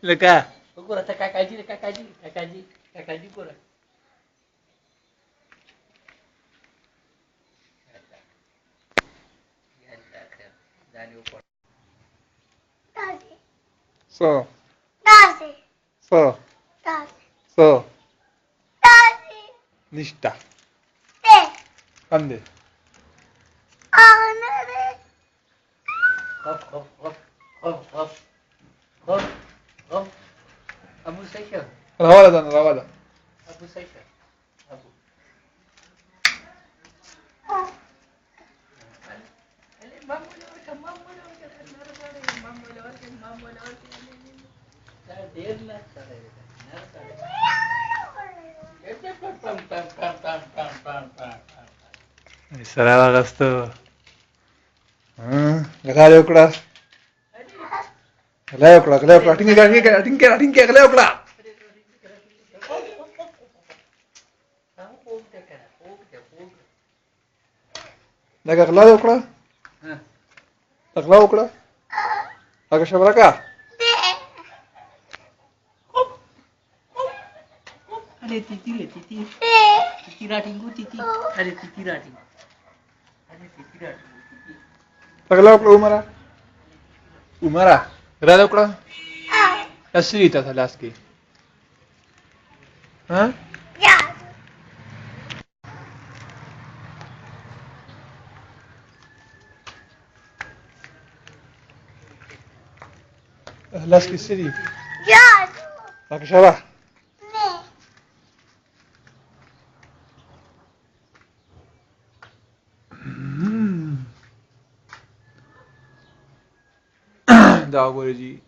Luka. So. So. So. Nista. Ande. Rawala dana, rawala. Sarava gasto. Gala ukra. Gala ukra. Tinke, gala ukra. Daga gala ukra. Gala ukra. Daga shabraka. Ada titi. Titi rating. Ada titi rating. Gala ukra Umara. Gala ukra. Asirita thalaski. Huh? Thalaski city. Daga shabah. Da guardi.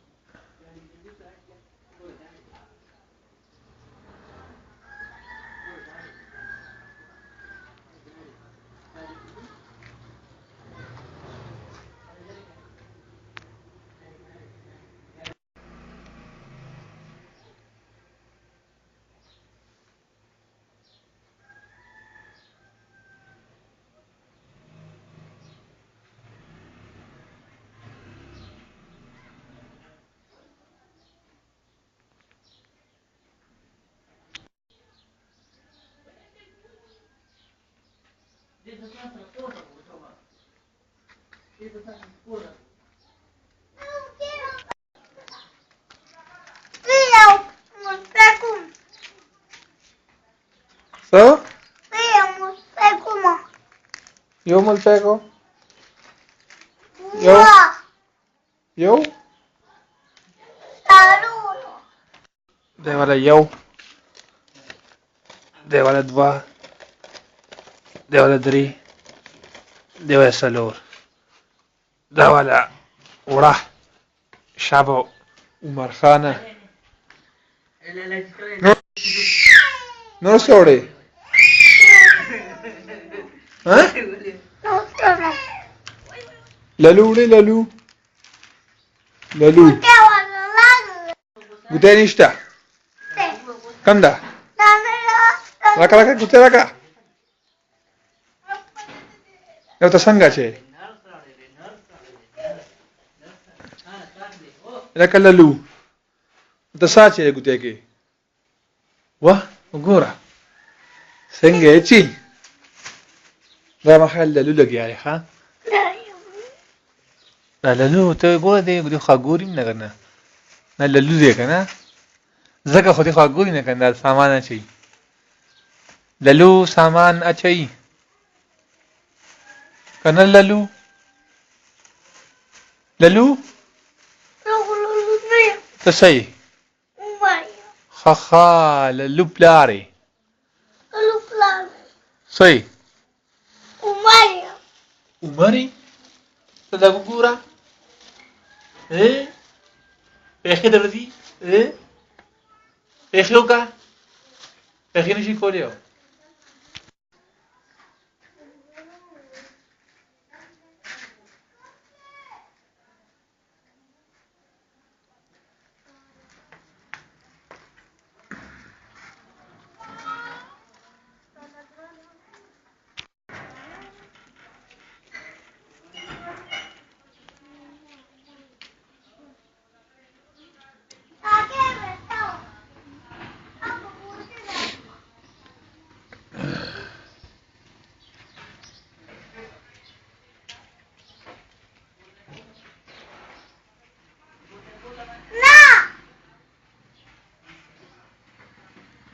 So? يوم الباكو يو ده ولا يو ده ولا دوا ده ولا دري ده ولا سلور ده ولا وراح شعبه ومرخانة نو سوري ها لالو قتاني اشتا كم ده ركا قتاني لو تسنغا شيء ركا لالو تساچه قتاني واه وقورا سنغا اتشي ده محل لالو لقي عليه ها لا لالو تو ګوره دې خاګوري نه کنه نه لالو دې کنه زګه خو دې خاګوري نه کنه سامان اچي لالو سامان اچي کنه لالو تسي خخا لالو بلاري سي عمري ته ګوره پېخې درځي پېخې وکړه پېخې نشي کولی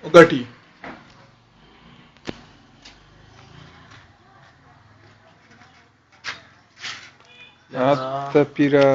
وګټي. ته پیره